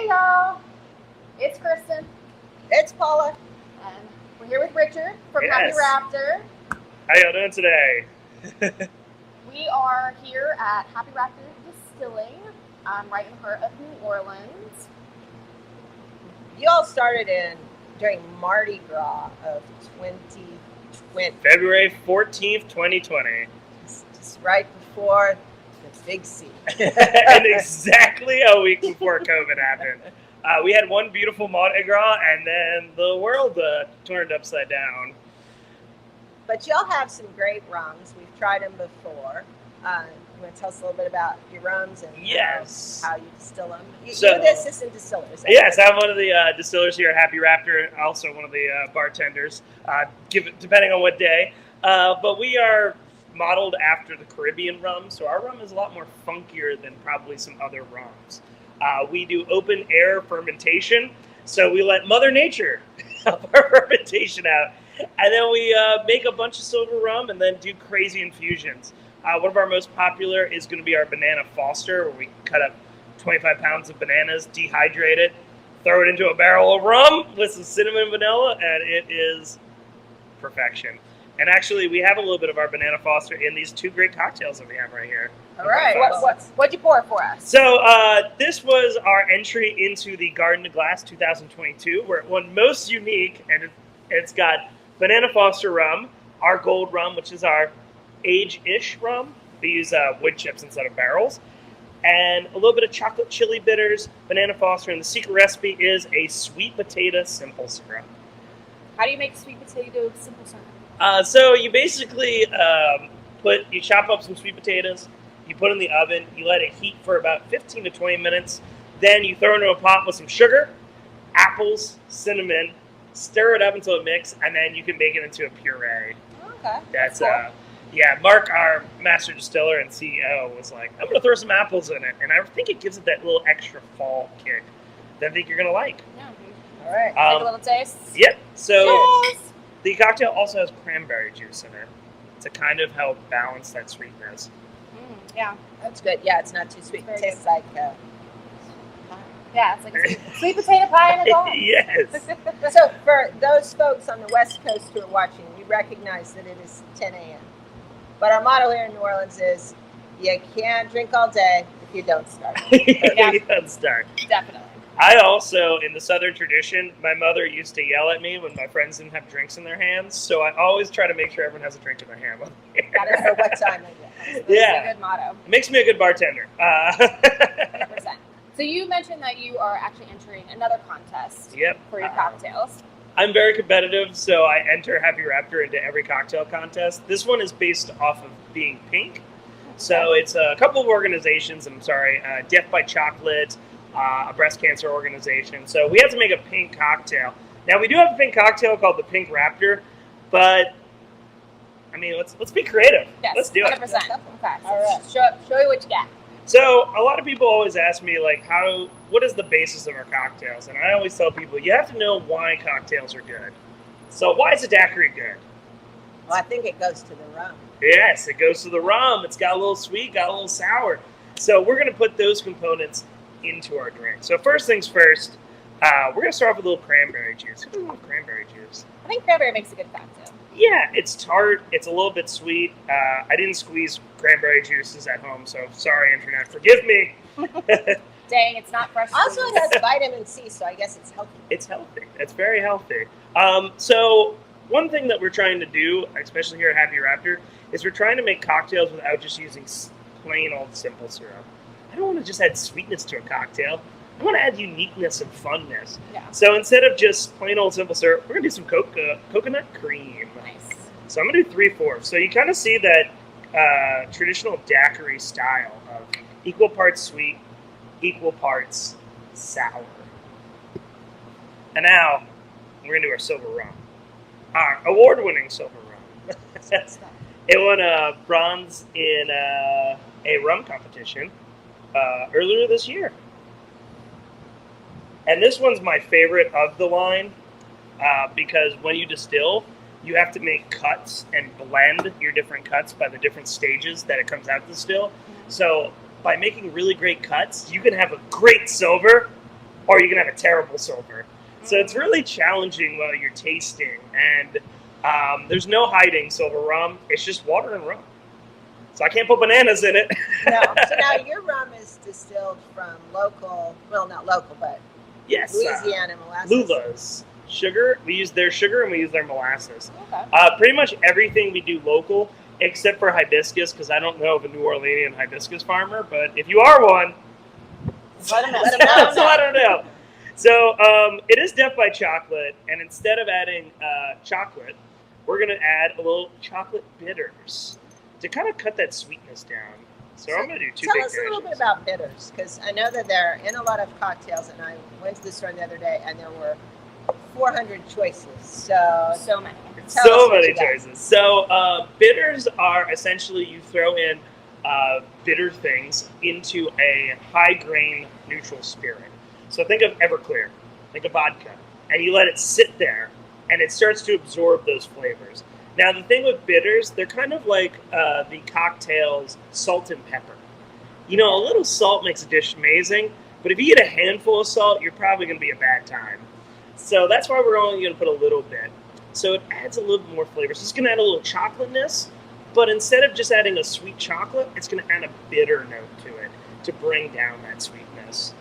Hey y'all, it's Kristen. It's Paula. And we're here with Richard from Yes. Happy Raptor. How y'all doing today? We are here at Happy Raptor Distilling, right in the heart of New Orleans. You all started during Mardi Gras of 2020. February 14th, 2020. Just right before the big C. And exactly a week before COVID happened. We had one beautiful Mardi Gras, and then the world turned upside down. But y'all have some great rums. We've tried them before. You want to tell us a little bit about your rums and Yes. how you distill them? You're So- the assistant distiller. is that Yes, right? I'm one of the distillers here at Happy Raptor, also one of the bartenders, depending on what day. But we are modeled after the Caribbean rum, so our rum is a lot more funkier than probably some other rums. We do open air fermentation, so we let Mother Nature help our fermentation out. And then we make a bunch of silver rum and then do crazy infusions. One of our most popular is going to be our Banana Foster, where we cut up 25 pounds of bananas, dehydrate it, throw it into a barrel of rum with some cinnamon and vanilla, and it is perfection. And actually, we have a little bit of our Banana Foster in these two great cocktails that we have right here. All right, Well, what'd you pour for us? So this was our entry into the Garden to Glass 2022, where it won most unique, and it's got Banana Foster rum, our gold rum, which is our age-ish rum. We use wood chips instead of barrels. And a little bit of chocolate chili bitters, Banana Foster, and the secret recipe is a sweet potato simple syrup. How do you make sweet potato simple syrup? So you basically you chop up some sweet potatoes, you put in the oven, you let it heat for about 15 to 20 minutes, then you throw it into a pot with some sugar, apples, cinnamon, stir it up until it mixes, and then you can make it into a puree. Okay. That's cool. Mark, our master distiller and CEO, was like, I'm gonna throw some apples in it, and I think it gives it that little extra fall kick that I think you're gonna like. Yeah. All right. Take a little taste. Yep. So Cheers. the cocktail also has cranberry juice in it to kind of help balance that sweetness. Yeah. That's good. Yeah, it's not too sweet. Very It tastes like Yeah, it's like a sweet potato pie in a bowl. Yes. So for those folks on the West Coast who are watching, you recognize that it is 10 a.m. But our motto here in New Orleans is, you can't drink all day if you don't start. Yeah. You don't start. Definitely. I also, in the Southern tradition, my mother used to yell at me when my friends didn't have drinks in their hands, so I always try to make sure everyone has a drink in their hand. No matter what time they get. That's Yeah. a good motto. It makes me a good bartender. 100%. So you mentioned that you are actually entering another contest Yep. for your cocktails. I'm very competitive, so I enter Happy Raptor into every cocktail contest. This one is based off of being pink. So it's a couple of organizations, Death by Chocolate, a breast cancer organization. So we have to make a pink cocktail. Now, we do have a pink cocktail called the Pink Raptor, but, I mean, let's be creative. Yes, Let's do it. 100%. Okay, so All right. show you what you got. So a lot of people always ask me, like, what is the basis of our cocktails? And I always tell people, you have to know why cocktails are good. So why is a daiquiri good? Well, I think it goes to the rum. Yes, it goes to the rum. It's got a little sweet, got a little sour. So we're going to put those components into our drink. So first things first, we're going to start off with a little cranberry juice. Who doesn't love cranberry juice? I think cranberry makes a good cocktail. Yeah, it's tart. It's a little bit sweet. I didn't squeeze cranberry juices at home, so sorry, Internet. Forgive me. Dang, it's not fresh. Also, squeezed. it has vitamin C, so I guess it's healthy. It's healthy. It's very healthy. So one thing that we're trying to do, especially here at Happy Raptor, is we're trying to make cocktails without just using plain old simple syrup. I don't want to just add sweetness to a cocktail. I want to add uniqueness and funness. Yeah. So instead of just plain old simple syrup, we're going to do some coconut cream. Nice. So I'm going to do 3/4. So you kind of see that traditional daiquiri style of equal parts sweet, equal parts sour. And now we're going to do our silver rum. Our award-winning silver rum. It won a bronze in a rum competition earlier this year. And this one's my favorite of the line because when you distill, you have to make cuts and blend your different cuts by the different stages that it comes out to distill. So by making really great cuts, you can have a great silver or you can have a terrible silver. So it's really challenging while you're tasting, and there's no hiding silver rum. It's just water and rum. So I can't put bananas in it. No. So now your rum is distilled from local, well, not local, but Yes. Louisiana molasses. Lula's sugar. We use their sugar and we use their molasses. Okay. Pretty much everything we do local, except for hibiscus, because I don't know of a New Orleanian hibiscus farmer. But if you are one, Let them know. I don't know. So it is Death by Chocolate, and instead of adding chocolate, we're going to add a little chocolate bitters to kind of cut that sweetness down. So I'm going to do two big Tell us a little bit about bitters, because I know that they're in a lot of cocktails, and I went to the store the other day, and there were 400 choices. So many. So many choices. So bitters are essentially you throw in bitter things into a high grain neutral spirit. So think of Everclear, think of vodka, and you let it sit there, and it starts to absorb those flavors. Now the thing with bitters, they're kind of like the cocktail's salt and pepper. You know, a little salt makes a dish amazing, but if you get a handful of salt, you're probably going to be a bad time. So that's why we're only going to put a little bit. So it adds a little more flavor. So it's going to add a little chocolateness, but instead of just adding a sweet chocolate, it's going to add a bitter note to it to bring down that sweetness.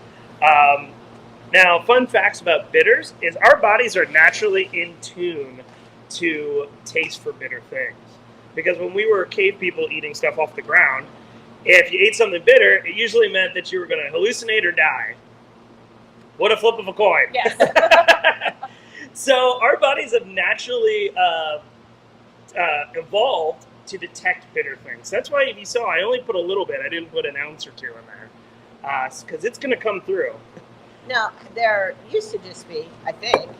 Now, fun facts about bitters is our bodies are naturally in tune to taste for bitter things. Because when we were cave people eating stuff off the ground, if you ate something bitter, it usually meant that you were going to hallucinate or die. What a flip of a coin. Yes. So our bodies have naturally evolved to detect bitter things. That's why if you saw, I only put a little bit. I didn't put an ounce or two in there. Because it's going to come through. Now, there used to just be, I think,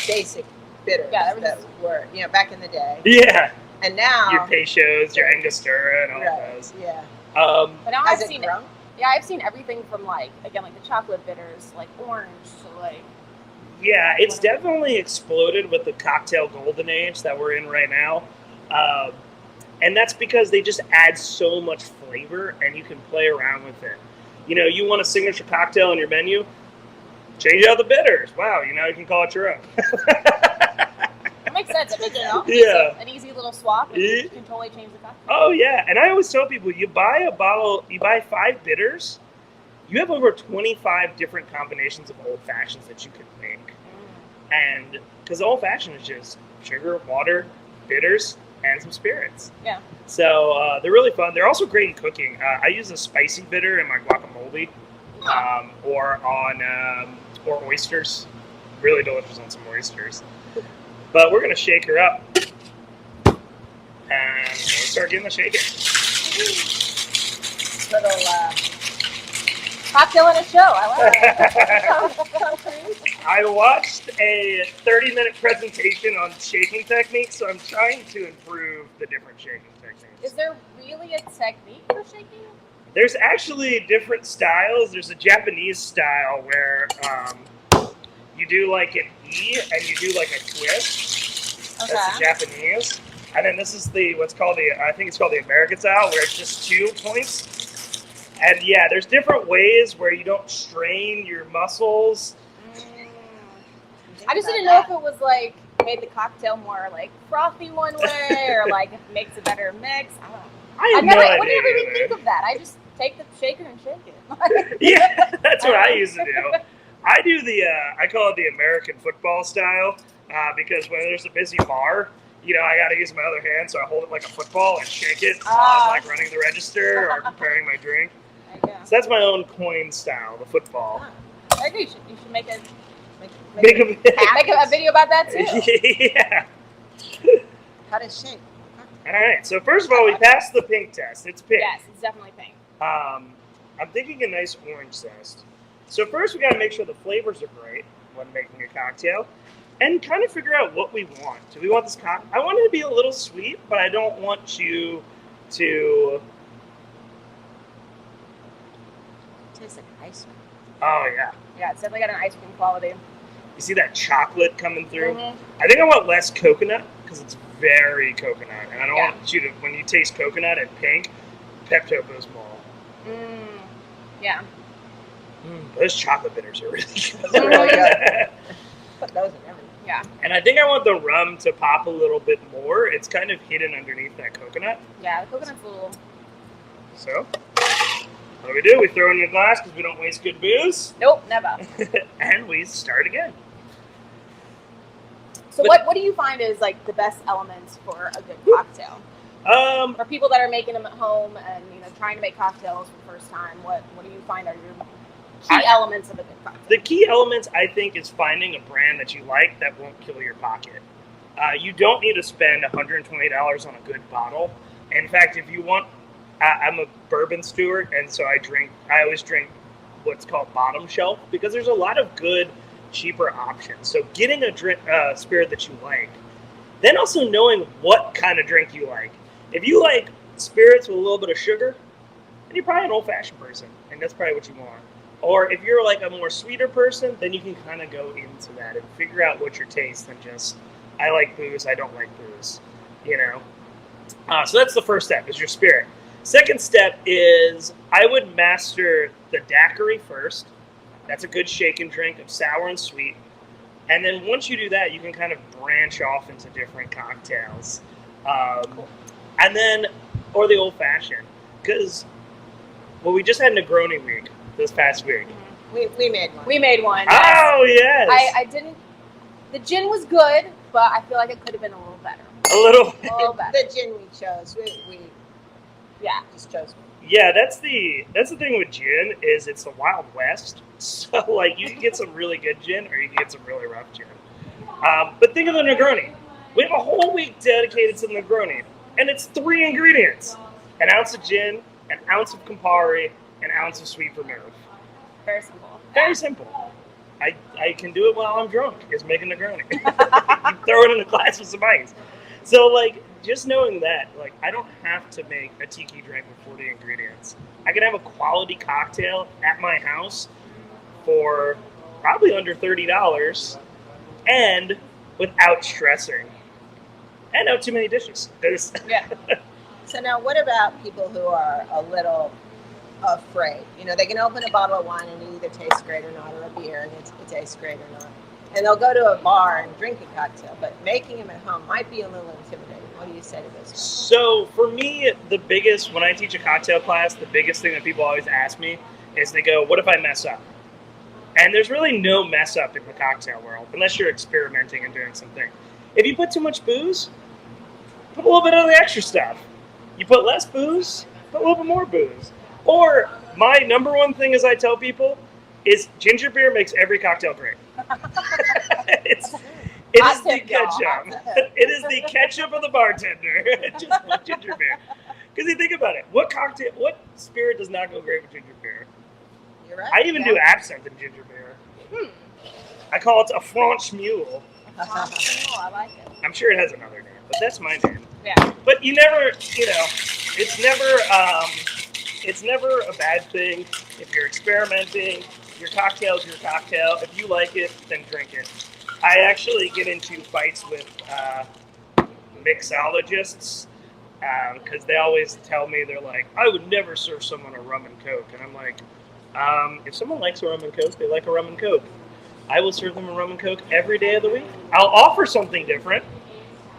basic bitters that were, back in the day. Yeah. And now... Your Peychaud's, your Angostura, and all right, those. Yeah. But now Has I've it seen grown? Yeah, I've seen everything from like the chocolate bitters, like orange to like. Yeah, it's definitely exploded with the cocktail golden age that we're in right now. And that's because they just add so much flavor and you can play around with it. You know, you want a signature cocktail on your menu, change out the bitters. Wow, you can call it your own. It makes sense. Yeah. An easy little swap, and you can totally change the cocktail. Oh, yeah. And I always tell people, you buy 5 bitters, you have over 25 different combinations of old fashions that you could make. And because old fashioned is just sugar, water, bitters, and some spirits. Yeah. So they're really fun. They're also great in cooking. I use a spicy bitter in my guacamole, or oysters. Really delicious on some oysters. But we're gonna shake her up, and we'll start getting the shaking. Little Cocktail in a show. I like it. I watched a 30-minute presentation on shaking techniques, so I'm trying to improve the different shaking techniques. Is there really a technique for shaking? There's actually different styles. There's a Japanese style where you do like an E and you do like a twist. Okay. That's the Japanese. And then this is what's called I think it's called the American style, where it's just 2 points. And yeah, there's different ways where you don't strain your muscles. I just didn't know if it was like made the cocktail more like frothy one way, or like if it makes a better mix. I don't know. I have no idea. What did you even think of that? I just take the shaker and shake it. Yeah, that's what I used to do. I do I call it the American football style, because when there's a busy bar, I got to use my other hand, so I hold it like a football and shake it while I'm like running the register or preparing my drink. So that's my own coin style, the football. I agree. You should make a video about that too. Yeah. How to shake. All right. So first of all, we passed the pink test. It's pink. Yes, it's definitely pink. I'm thinking a nice orange zest. So first, we got to make sure the flavors are great when making a cocktail, and kind of figure out what we want. Do we want this I want it to be a little sweet, but I don't want you to. Tastes like ice cream. Oh yeah. Yeah, it's definitely got an ice cream quality. You see that chocolate coming through? Mm-hmm. I think I want less coconut because it's very coconut, and I don't want you to. When you taste coconut and pink, Pepto-Bismol. Yeah. Those chocolate bitters are really Those are really good. good. Put those in everything. Yeah. And I think I want the rum to pop a little bit more. It's kind of hidden underneath that coconut. Yeah, the coconut's a little. So, what do we do? We throw it in the glass because we don't waste good booze. Nope, never. And we start again. So But- what do you find is like the best elements for a good cocktail? For people that are making them at home and trying to make cocktails for the first time, what do you find are your key elements of a good cocktail? The key elements, I think, is finding a brand that you like that won't kill your pocket. You don't need to spend $120 on a good bottle. In fact, if you want, I'm a bourbon steward, and so I always drink what's called bottom shelf because there's a lot of good, cheaper options. So getting a spirit that you like, then also knowing what kind of drink you like. If you like spirits with a little bit of sugar, then you're probably an old-fashioned person, and that's probably what you want. Or if you're like a more sweeter person, then you can kind of go into that and figure out what your taste than just, I like booze, I don't like booze, So that's the first step, is your spirit. Second step is I would master the daiquiri first. That's a good shake and drink of sour and sweet. And then once you do that, you can kind of branch off into different cocktails. Cool. And then, or the old-fashioned. Because, we just had Negroni week this past week. We made one. We made one. Oh, yes. I didn't. The gin was good, but I feel like it could have been a little better. A little. A little better. The gin we chose. We Yeah. just chose. Yeah, that's the thing with gin is it's the Wild West. So like you can get some really good gin or you can get some really rough gin. But think of the Negroni. We have a whole week dedicated to the Negroni, and it's 3 ingredients: an ounce of gin, an ounce of Campari, an ounce of sweet vermouth. Very simple. Very simple. I can do it while I'm drunk. Is make a Negroni. You throw it in a glass with some ice. So like. Just knowing that, like, I don't have to make a tiki drink with 40 ingredients. I can have a quality cocktail at my house for probably under $30 and without stressing. And not too many dishes. Yeah. So now what about people who are a little afraid? They can open a bottle of wine and it either tastes great or not, or a beer and it tastes great or not. And they'll go to a bar and drink a cocktail, but making them at home might be a little intimidating. What do you say to those guys? So for me, when I teach a cocktail class, the biggest thing that people always ask me is they go, what if I mess up? And there's really no mess up in the cocktail world, unless you're experimenting and doing something. If you put too much booze, put a little bit of the extra stuff. You put less booze, put a little bit more booze. Or my number one thing is I tell people is ginger beer makes every cocktail great. It is the ketchup. It is the ketchup of the bartender. Just like ginger beer. Because you think about it, what spirit does not go great with ginger beer? You're right. I even do absinthe in ginger beer. I call it a French mule. Oh, I like it. I'm sure it has another name, but that's my name. Yeah. But you never, it's never a bad thing if you're experimenting. Your cocktail is your cocktail. If you like it, then drink it. I actually get into fights with mixologists because they always tell me, they're like, I would never serve someone a rum and coke. And I'm like, if someone likes a rum and coke, they like a rum and coke. I will serve them a rum and coke every day of the week. I'll offer something different,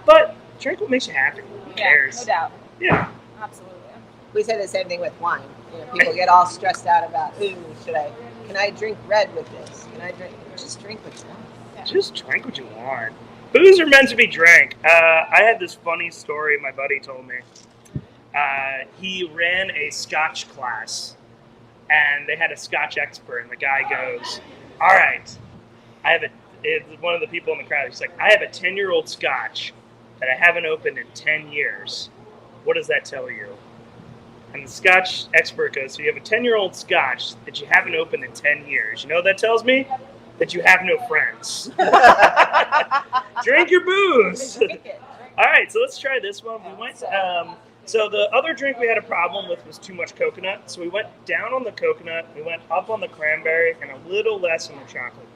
but drink what makes you happy. Who cares? No doubt. Yeah. Absolutely. We say the same thing with wine. People get all stressed out about, can I drink red with this? Just drink what you want. Yeah. Just drink what you want. Booze are meant to be drank. I had this funny story my buddy told me. He ran a Scotch class, and they had a Scotch expert, and the guy goes, all right, one of the people in the crowd, he's like, I have a 10-year-old Scotch that I haven't opened in 10 years. What does that tell you? And the Scotch expert goes, so you have a 10-year-old Scotch that you haven't opened in 10 years. You know what that tells me? That you have no friends. Drink your booze. Drink it. All right, so let's try this one. We went. So the other drink we had a problem with was too much coconut. So we went down on the coconut, we went up on the cranberry, and a little less on the chocolate.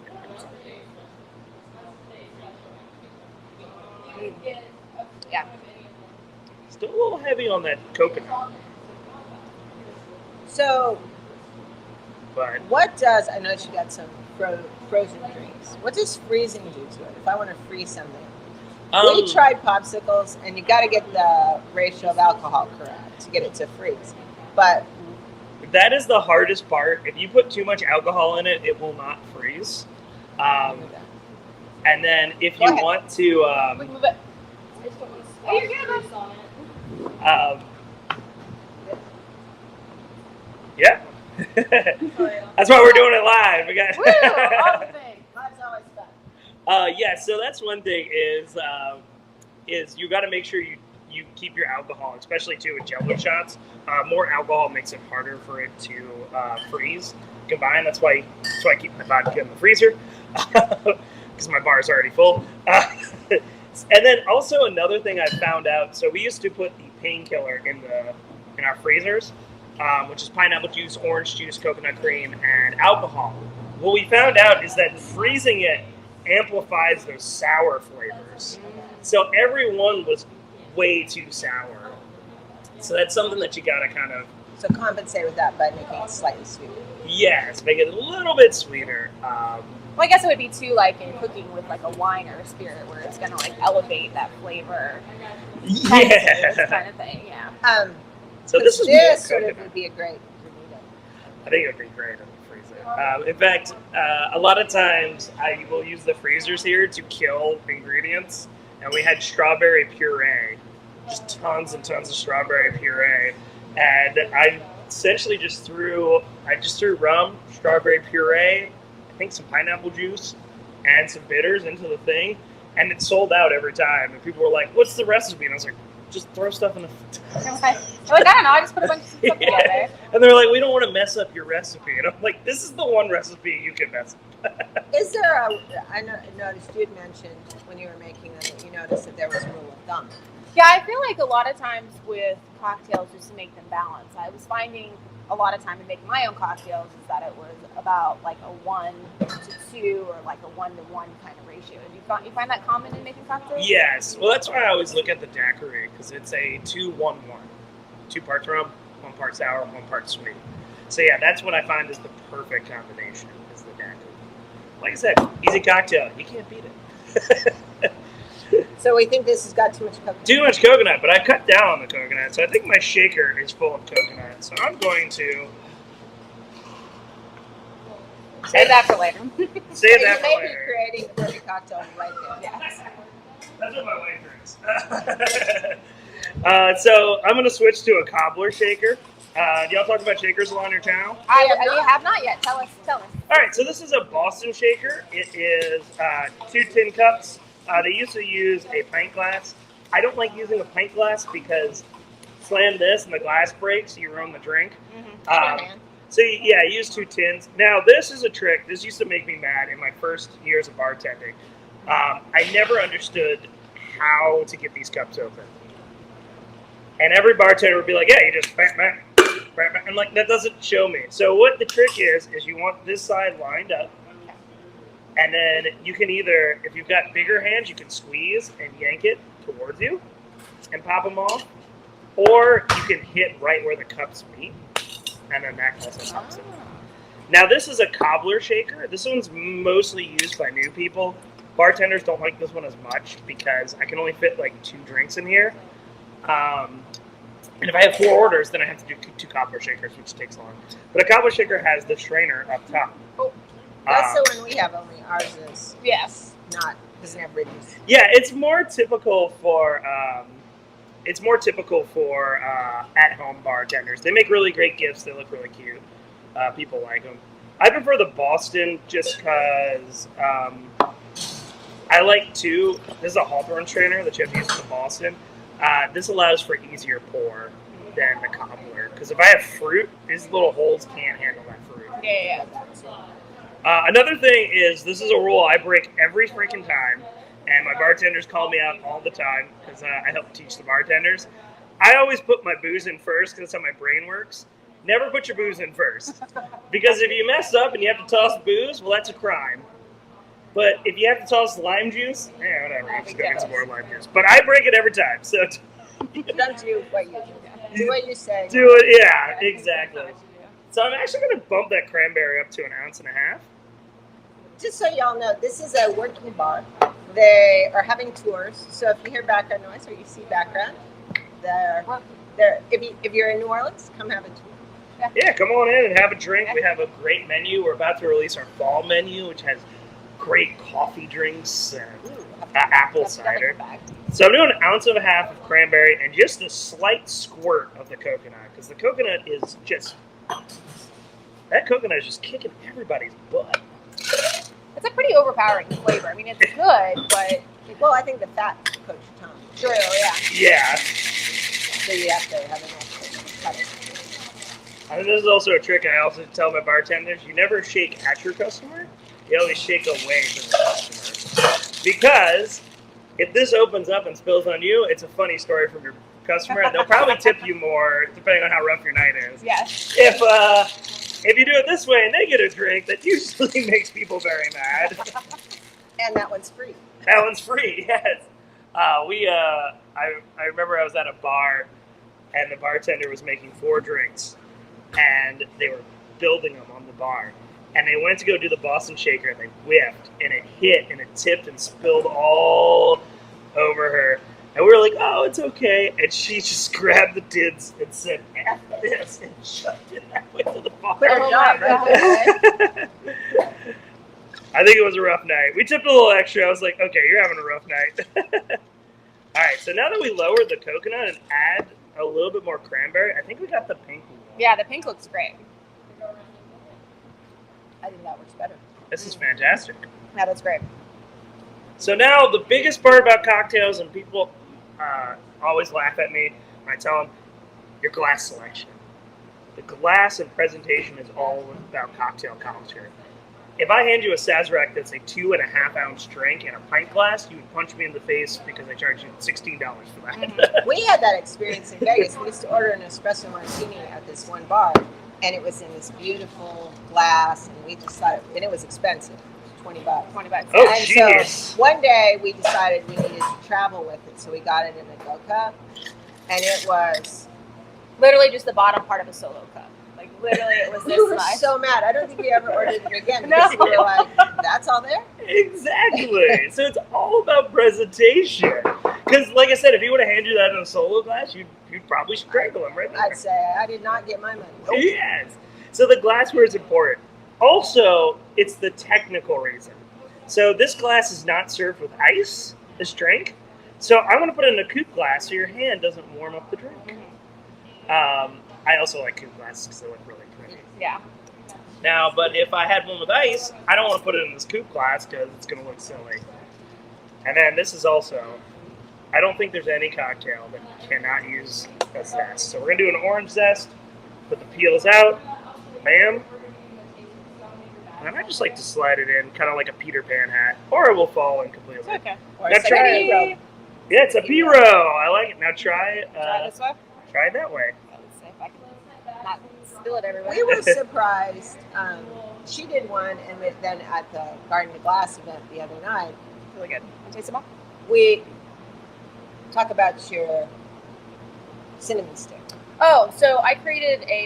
Yeah. Still a little heavy on that coconut. So But what does, I know you got some frozen drinks. What does freezing do to it? If I want to freeze something. We tried popsicles, and you got to get the ratio of alcohol correct to get it to freeze. But that is the hardest part. If you put too much alcohol in it, it will not freeze. And then if you want to, we can move it. I just don't want to splash on it. Yeah. That's why we're doing it live. We got Woo! All the things. Live's always fun. yeah. So that's one thing is you got to make sure you keep your alcohol, especially too with Jello shots. More alcohol makes it harder for it to freeze, combine. That's why I keep my vodka in the freezer because my bar is already full. And then also another thing I found out. So we used to put the painkiller in our freezers, which is pineapple juice, orange juice, coconut cream, and alcohol. What we found out is that freezing it amplifies those sour flavors. So everyone was way too sour. So that's something that you gotta kind of... So compensate with that by making it slightly sweeter. Yes, make it a little bit sweeter. Well, I guess it would be too like in cooking with like a wine or a spirit where it's gonna like elevate that flavor. Yeah. Kind of thing, yeah. So this sort of would be a great burrito. I think it would be great in the freezer. In fact, a lot of times I will use the freezers here to kill ingredients. And we had strawberry puree, just tons and tons of strawberry puree. And I essentially just threw rum, strawberry puree, I think some pineapple juice, and some bitters into the thing. And it sold out every time. And people were like, what's the recipe? And I was like, just throw stuff in the... I don't know, I just put a bunch of stuff together. And they're like, we don't want to mess up your recipe. And I'm like, this is the one recipe you can mess up. Is there I noticed you had mentioned when you were making them that you noticed that there was a rule of thumb. Yeah, I feel like a lot of times with cocktails, just to make them balance, I was finding a lot of time in making my own cocktails is that it was about like a 1-to-2 or like a 1-to-1 kind of ratio. Do you find that common in making cocktails? Yes. Well, that's why I always look at the daiquiri, because it's a 2-1-1. 2 parts rum, 1 part sour, 1 part sweet. So yeah, that's what I find is the perfect combination is the daiquiri. Like I said, easy cocktail. You can't beat it. So we think this has got too much coconut. Too much coconut, but I cut down on the coconut, so I think my shaker is full of coconut. So I'm going to Save that for later. Save that You for may be later. creating the perfect cocktail right there. Yes. That's what my wife drinks. So I'm going to switch to a cobbler shaker. Do y'all talk about shakers a lot on your channel? I have not yet. Tell us. All right, so this is a Boston shaker. It is 2 tin cups. They used to use a pint glass. I don't like using a pint glass because slam this and the glass breaks, you ruin the drink. Mm-hmm. So yeah, I use 2 tins. Now this is a trick. This used to make me mad in my first years of bartending. I never understood how to get these cups open. And every bartender would be like, yeah, you just bang, bang, bang, bang. I'm like, that doesn't show me. So what the trick is you want this side lined up. And then you can either, if you've got bigger hands, you can squeeze and yank it towards you and pop them off. Or you can hit right where the cups meet. And then that also pops it. Now this is a cobbler shaker. This one's mostly used by new people. Bartenders don't like this one as much because I can only fit like 2 drinks in here. And if I have 4 orders, then I have to do 2 cobbler shakers, which takes long. But a cobbler shaker has the strainer up top. Oh, that's the one we have, only ours is doesn't have ridges. Yeah, it's more typical for at-home bartenders. They make really great gifts. They look really cute. People like them. I prefer the Boston just because I like to. This is a Hawthorne strainer that you have to use for the Boston. This allows for easier pour than the cobbler. Because if I have fruit, these little holes can't handle that fruit. Yeah. Another thing is, this is a rule I break every freaking time, and my bartenders call me out all the time because I help teach the bartenders. I always put my booze in first because that's how my brain works. Never put your booze in first. Because if you mess up and you have to toss booze, well, that's a crime. But if you have to toss lime juice, whatever, I'm just going to get some more lime juice. But I break it every time, so... Don't do what you do. Do what you say. Do it, yeah, exactly. So I'm actually going to bump that cranberry up to 1.5 ounces. Just so y'all know, this is a working bar. They are having tours, so if you hear background noise or you see background, if you're in New Orleans, come have a tour. Yeah, come on in and have a drink. We have a great menu. We're about to release our fall menu, which has great coffee drinks and apple cider. So I'm doing 1.5 ounces of cranberry and just a slight squirt of the coconut, because the coconut is just kicking everybody's butt. It's a pretty overpowering flavor. I mean, it's good, but Well, I think the fat coats your tongue. true, yeah. Yeah. So you have to have enough to cut it. And this is also a trick I also tell my bartenders. You never shake at your customer. You always shake away from the customer. Because if this opens up and spills on you, it's a funny story from your customer. And they'll probably tip you more, depending on how rough your night is. Yes. If you do it this way and they get a drink, that usually makes people very mad. And that one's free. That one's free, yes. I remember I was at a bar and the bartender was making 4 drinks and they were building them on the bar. And they went to go do the Boston Shaker and they whiffed and it hit and it tipped and spilled all over her. And we were like, oh, it's okay. And she just grabbed the dids and said, F this, and shoved it halfway to the bar. Clear job, right? I think it was a rough night. We tipped a little extra. I was like, okay, you're having a rough night. All right, so now that we lowered the coconut and add a little bit more cranberry, I think we got the pink one. Yeah, the pink looks great. I think that works better. This is fantastic. Yeah, that's great. So now the biggest part about cocktails, and people always laugh at me when I tell them, your glass selection. The glass and presentation is all about cocktail culture. If I hand you a Sazerac that's a 2.5 ounce drink in a pint glass, you would punch me in the face because I charge you $16 for that. Mm-hmm. We had that experience in Vegas. We used to order an espresso martini at this one bar, and it was in this beautiful glass, and we just thought, and it was expensive, $20. $20. Oh, And jeez. so one day we decided we needed to travel with it, so we got it in a Go Cup, and it was. Literally just the bottom part of a Solo cup. Like literally, it was We this were size. so mad. I don't think we ever ordered it again because we were like, "That's all there." Exactly. So it's all about presentation. Because, like I said, if he would have handed you that in a solo glass, you'd probably strangle him right there. I'd say I did not get my money. Nope. Yes. So the glassware is important. Also, it's the technical reason. So this glass is not served with ice, this drink. So I want to put it in a coupe glass so your hand doesn't warm up the drink. I also like coupe glasses because they look really pretty. Yeah. Now, but if I had one with ice, I don't want to put it in this coupe glass because it's going to look silly. And then this is also, I don't think there's any cocktail that cannot use a zest. So we're going to do an orange zest, put the peels out, bam. And I just like to slide it in, kind of like a Peter Pan hat, or it will fall in completely. It's okay. Or Now it's try like a it. Yeah, it's a P-Row. I like it. Now try Try this way. try it that way. Let's see if I can not spill it everywhere. We were surprised. She did one, and then at the Garden of Glass event the other night, Really good. Taste them all. we talk about your cinnamon stick. Oh, so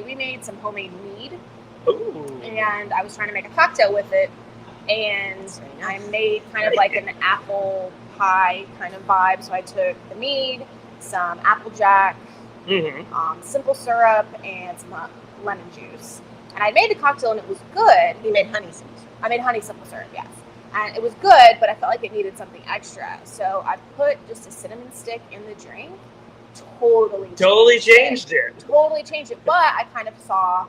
we made some homemade mead, Ooh. and I was trying to make a cocktail with it, and I made kind of like an apple pie kind of vibe. So I took the mead, some Applejack, Mm-hmm. simple syrup, and some lemon juice. And I made the cocktail, and it was good. You made honey simple syrup. I made honey simple syrup, yes. And it was good, but I felt like it needed something extra. So I put just a cinnamon stick in the drink. Totally changed it. Totally changed it. But I kind of saw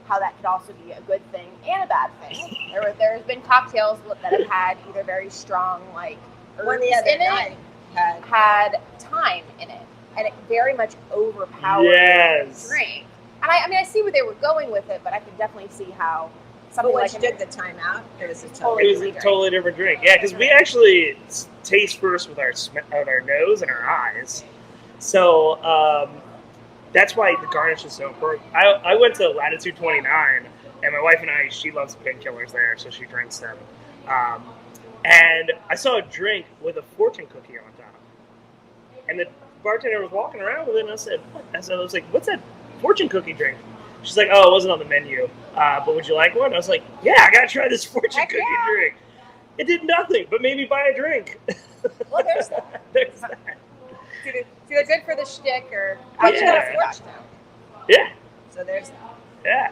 how that could also be a good thing and a bad thing. There's been cocktails that have had either very strong, like, One herbs the other in night it, had had thyme in it. And it very much overpowered Yes. the drink. And I see where they were going with it, but I could definitely see how something But like once you took the time out, it was a It totally was a totally different drink. Yeah, because we actually taste first with our nose and our eyes. So that's why the garnish is so important. I went to Latitude 29, and my wife and I, she loves painkillers there, so she drinks them. And I saw a drink with a fortune cookie on top. And the bartender was walking around with it, and I said, what? I was like, what's that fortune cookie drink? She's like, oh, it wasn't on the menu, but would you like one? I was like, yeah, I gotta try this fortune Heck cookie yeah. drink. It did nothing, but maybe buy a drink. Well, there's that. There's that. It's either good for the shtick or But you got Yeah. a fortune now. Yeah, So there's that. yeah.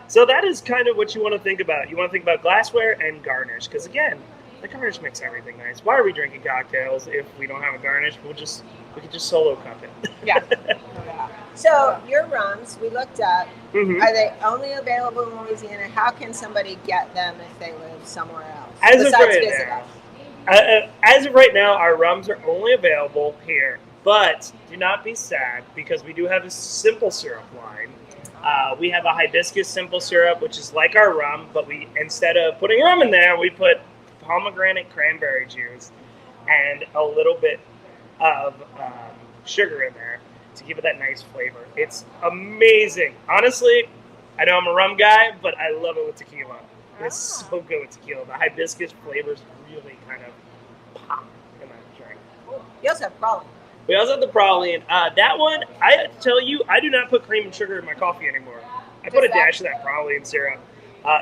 So that is kind of what you want to think about. You want to think about glassware and garnish, because again, the garnish makes everything nice. Why are we drinking cocktails if we don't have a garnish? We could just solo cup it. yeah. So your rums, we looked up. Mhm. Are they only available in Louisiana? How can somebody get them if they live somewhere else? As of besides right visit now, us? as of right now, our rums are only available here. But do not be sad because we do have a simple syrup line. We have a hibiscus simple syrup, which is like our rum, but we instead of putting rum in there, we put pomegranate cranberry juice and a little bit of sugar in there to give it that nice flavor. It's amazing. Honestly, I know I'm a rum guy, but I love it with tequila. It's so good with tequila. The hibiscus flavors really kind of pop in that drink. You also have praline. We also have the praline. That one, I have to tell you, I do not put cream and sugar in my coffee anymore. I put a dash of that praline syrup.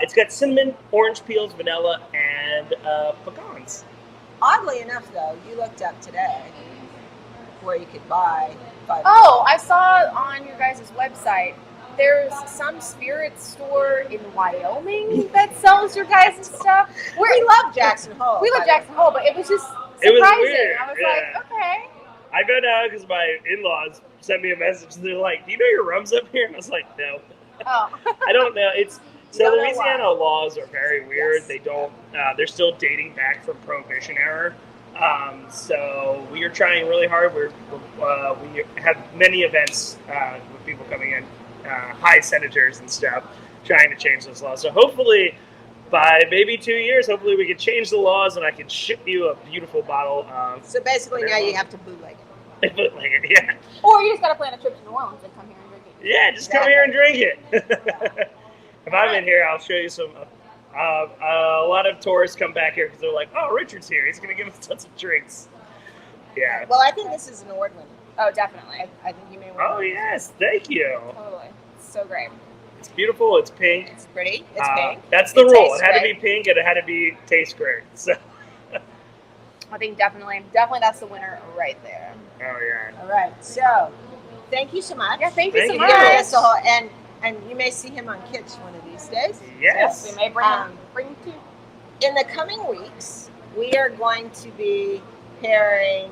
It's got cinnamon, orange peels, vanilla, and pecans. Oddly enough, though, you looked up today where you could buy 5. Oh, I saw on your guys' website. There's some spirit store in Wyoming that sells your guys' stuff. We love Jackson Hole. We love Jackson Hole, but it was just surprising. It was weird, I was yeah. like, okay. I found out because my in-laws sent me a message. They're like, "Do you know your rum's up here?" And I was like, "No, Oh. I don't know." It's so don't know Louisiana why. laws are very weird. Yes. They don't. They're still dating back from Prohibition era. So we are trying really hard. We have many events with people coming in, high senators and stuff, trying to change those laws. So hopefully, by maybe 2 years, hopefully we can change the laws and I can ship you a beautiful bottle of. So basically, now you have to bootleg it. Yeah, Or you just got to plan a trip to New Orleans and come here and drink it. yeah. Just come here and drink it. If I'm in here, I'll show you some. A lot of tourists come back here because they're like, "Oh, Richard's here. He's going to give us tons of drinks." Yeah. Well, I think this is an award winner. Oh, definitely. I think you may win. Oh yes, thank you. Totally. It's so great. It's beautiful. It's pink. It's pretty. It's pink. That's the It rule. tastes It had to great. be pink and it had to be taste great. So. I think definitely that's the winner right there. Oh yeah. All right. So, thank you so much. Yeah, thank you Thank so you. much. Giving us a whole, and you may see him on Kitsch one of these days. Yes. We may bring Um, bring two. In the coming weeks, we are going to be pairing.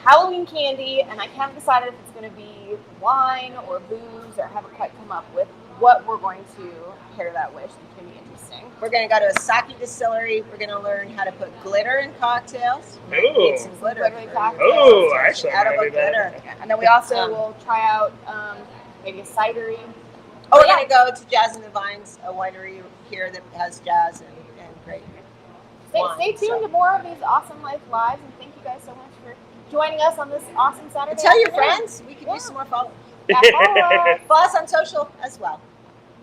Halloween candy, and I haven't decided if it's going to be wine or booze, or haven't quite come up with what we're going to pair that with. It's going to be interesting. We're going to go to a sake distillery. We're going to learn how to put glitter in cocktails. Ooh. Need some glitter. Glittery for your cocktails. Oh, cocktails. actually, I edible might do that. glitter. Yeah. And then we also Um, will try out maybe a cidery. Oh, we're yeah. going to go to Jazz in the Vines, a winery here that has jazz and great. Stay wine, tuned so. to more of these awesome life lives, and thank you guys so much for joining us on this awesome Saturday. And tell your afternoon. friends. We could Yeah. use some more followers. Yeah, follow us. Follow us on social as well.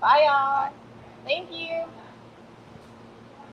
Bye, y'all. Thank you.